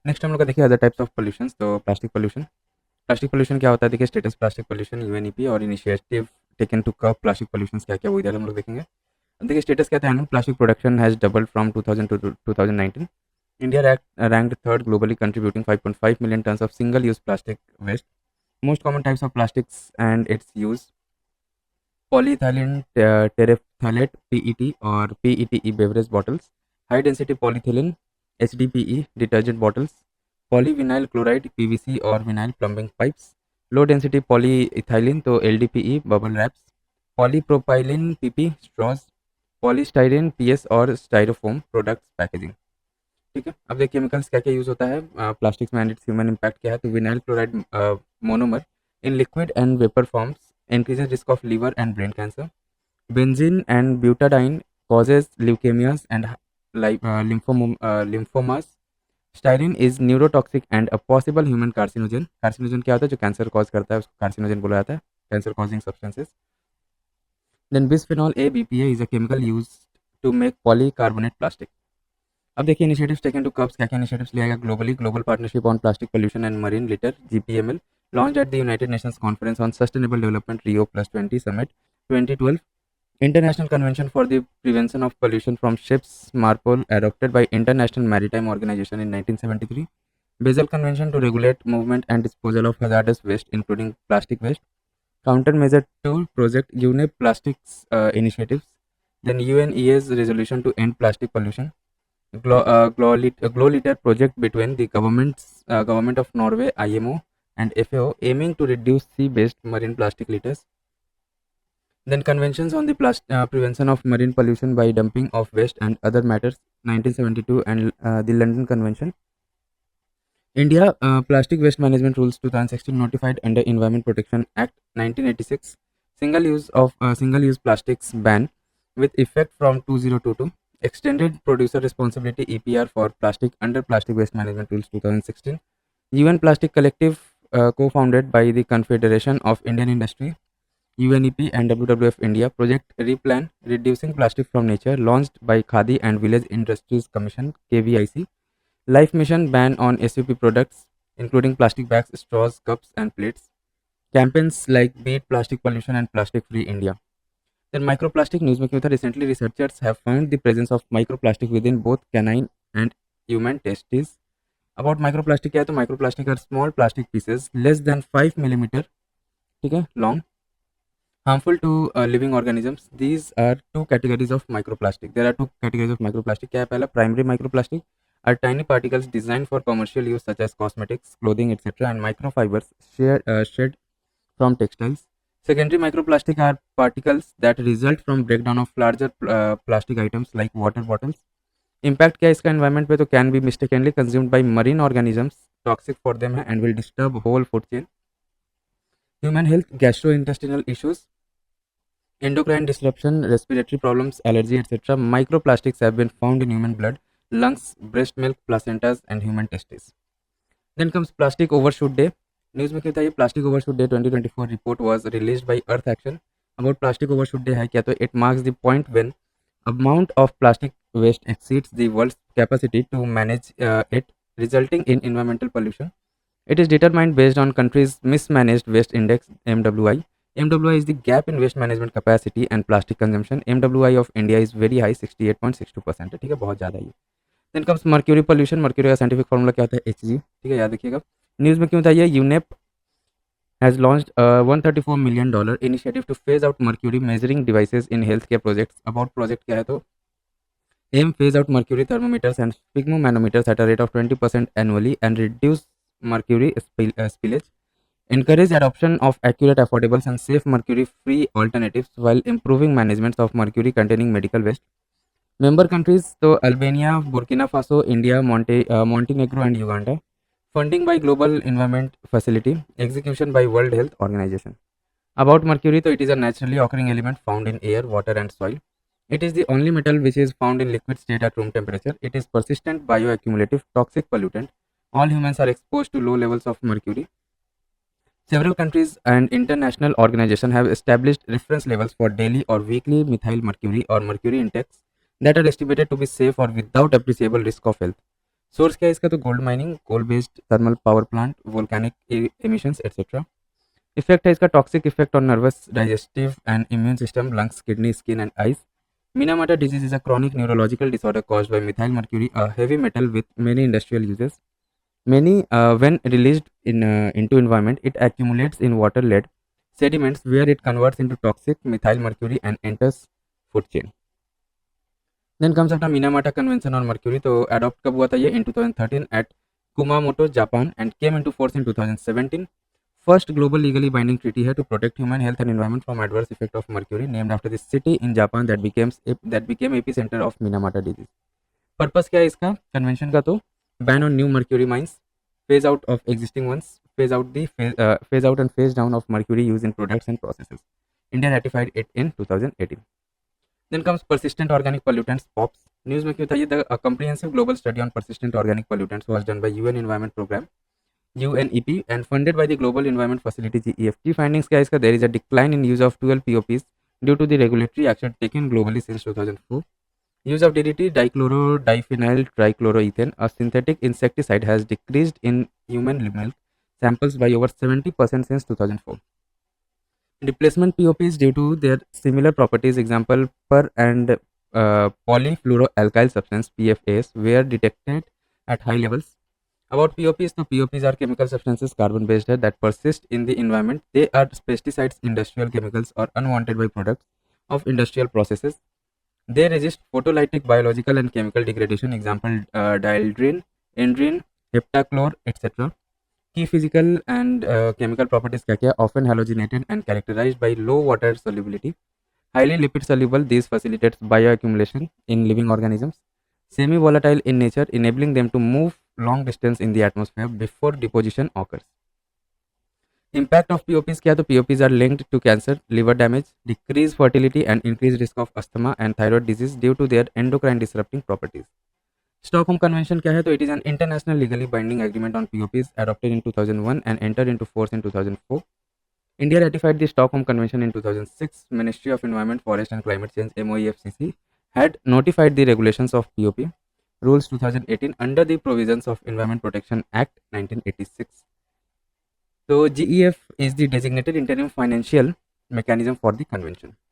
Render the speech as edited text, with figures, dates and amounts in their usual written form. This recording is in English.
Next हम लोग का देखिए अदर टाइप्स ऑफ पोल्यूशन। तो प्लास्टिक पोल्यूशन क्या होता है, देखिए स्टेटस प्लास्टिक पोल्यूशन यूएनईपी और initiative taken to curb plastic pollution क्या क्या, वो इधर हम लोग देखेंगे। अब देखिए स्टेटस कहता है annual plastic production has doubled from 2000 to 2019। India ranked third globally, contributing 5.5 million tons of single-use plastic waste. Most common types of plastics and its use: polyethylene terephthalate (PET) or PETE beverage bottles, high-density polyethylene (HDPE) detergent bottles, polyvinyl chloride (PVC) or vinyl plumbing pipes, low-density polyethylene तो LDPE bubble wraps, polypropylene PP straws, polystyrene PS और styrofoam products packaging। ठीक है, अब देखिए chemicals क्या क्या use होता है प्लास्टिक्स में एंड इट्स ह्यूमन इम्पैक्ट क्या है। तो vinyl chloride monomer in liquid and vapour forms increases risk of liver and brain cancer. Benzene and butadiene causes leukemias and lymphomas. Styrene is neurotoxic and a possible human carcinogen. Carcinogen क्या होता है, जो cancer cause करता है उसको carcinogen बोला जाता है, cancer causing substances. Then bisphenol A BPA is a chemical use to make polycarbonate plastic. अब देखिए इनिशिएटिव्स टेकन टू कर्ब्स क्या क्या इनिशिएटिव्स लिया गया globally. Global partnership on plastic pollution and marine litre GPML launched at the United Nations Conference on Sustainable Development Rio+20 Summit 2012. International Convention for the Prevention of Pollution from Ships MARPOL adopted by International Maritime Organization in 1973. Basel Convention to regulate movement and disposal of hazardous waste including plastic waste. Countermeasure 2 Project UNEP Plastics Initiatives. Then UNEA's resolution to end plastic pollution. Glow Litter project between the government of Norway, IMO, and FAO, aiming to reduce sea-based marine plastic litters. Then conventions on the prevention of marine pollution by dumping of waste and other matters, 1972, and the London Convention. India Plastic Waste Management Rules 2016 notified under Environment Protection Act 1986. Single-use plastics ban with effect from 2022. Extended Producer Responsibility EPR for plastic under Plastic Waste Management Rules 2016. UN Plastic Collective co-founded by the Confederation of Indian Industry, UNEP and WWF India. Project Replan Reducing Plastic from Nature launched by Khadi and Village Industries Commission KVIC. Life Mission ban on SUP products including plastic bags, straws, cups and plates. Campaigns like Beat Plastic Pollution and Plastic Free India. Then microplastic news में क्यों था, recently researchers have found the presence of microplastic within both canine and human testes. About microplastic क्या है, तो microplastic are small plastic pieces less than 5 millimeter, ठीक है, long, harmful to living organisms. These are two categories of microplastic. There are two categories of microplastic. क्या है पहला, primary microplastic are tiny particles designed for commercial use such as cosmetics, clothing, etc. and microfibers shed from textiles. Secondary microplastic are particles that result from breakdown of larger plastic items like water bottles. Impact क्या है इसका environment पे, तो can be mistakenly consumed by marine organisms, toxic for them है and will disturb whole food chain. Human health, gastrointestinal issues, endocrine disruption, respiratory problems, allergy, etc. Microplastics have been found in human blood, lungs, breast milk, placentas and human testes. Then comes Plastic Overshoot Day. News में क्या था, ये plastic overshoot day 2024 report was released by earth action. About plastic overshoot day है क्या, तो it marks the point when amount of plastic waste exceeds the world's capacity to manage it, resulting in environmental pollution. It is determined based on countries' mismanaged waste index (MWI). MWI is the gap in waste management capacity and plastic consumption. MWI of India is very high, 68.62% है, ठीक है, बहुत ज़्यादा है ये। Then comes mercury pollution. Mercury का scientific formula क्या होता है, Hg, ठीक है, याद रखिएगा। न्यूज़ में क्यों था ये, UNEP has launched a $134 million initiative to phase out mercury measuring devices in healthcare projects. About project क्या है, तो aim phase out mercury thermometers and sphygmomanometers at a rate of 20% annually and reduce mercury spillage. Encourage adoption of accurate, affordable and safe mercury-free alternatives while improving management of mercury-containing medical waste. Member countries तो Albania, Burkina Faso, India, Montenegro and Uganda. Funding by Global Environment Facility. Execution by World Health Organization. About mercury, तो it is a naturally occurring element found in air, water and soil. It is the only metal which is found in liquid state at room temperature. It is persistent, bioaccumulative, toxic pollutant. All humans are exposed to low levels of mercury. Several countries and international organizations have established reference levels for daily or weekly methyl mercury or mercury intakes that are estimated to be safe or without appreciable risk of health. Source क्या है इसका, तो gold mining, coal based thermal power plant, volcanic emissions etcetera. Effect है इसका toxic effect on nervous, digestive and immune system, lungs, kidney, skin and eyes. Minamata disease is a chronic neurological disorder caused by methyl mercury, a heavy metal with many industrial uses. When released into environment, it accumulates in water-led sediments where it converts into toxic methyl mercury and enters food chain. Then comes after Minamata Convention on Mercury. तो adopt कब हुआ था ये? In 2013 at Kumamoto, Japan, and came into force in 2017. First global legally binding treaty है to protect human health and environment from adverse effect of mercury, named after the city in Japan that became epicenter of Minamata disease. Purpose क्या है इसका convention का? तो ban on new mercury mines, phase out of existing ones, phase out and phase down of mercury use in products and processes. India ratified it in 2018. Then comes persistent organic pollutants (POPs). News में क्यों था ये? A comprehensive global study on persistent organic pollutants was done by UN Environment Program (UNEP) and funded by the Global Environment Facility (GEF). Key findings क्या है इसका? There is a decline in use of 12 POPs due to the regulatory action taken globally since 2004. Use of DDT, dichloro-diphenyl trichloroethane, a synthetic insecticide, has decreased in human milk samples by over 70% since 2004. Replacement POPs due to their similar properties, example per and polyfluoroalkyl substance PFAS, were detected at high levels. About POPs, so POPs are chemical substances carbon based that persist in the environment. They are pesticides, industrial chemicals, or unwanted byproducts of industrial processes. They resist photolytic, biological, and chemical degradation. Example dieldrin, endrin, heptachlor, etc. Key physical and chemical properties क्या क्या? Often halogenated and characterized by low water solubility, highly lipid soluble. This facilitates bioaccumulation in living organisms. Semi volatile in nature, enabling them to move long distance in the atmosphere before deposition occurs. Impact of POPs क्या? तो POPs are linked to cancer, liver damage, decreased fertility, and increased risk of asthma and thyroid disease due to their endocrine disrupting properties. Stockholm Convention क्या है? तो it is an international legally binding agreement on POPs adopted in 2001 and entered into force in 2004. India ratified the Stockholm Convention in 2006. Ministry of Environment, Forest and Climate Change (MOEFCC) had notified the regulations of POP rules 2018 under the provisions of Environment Protection Act 1986. So GEF is the designated interim financial mechanism for the convention.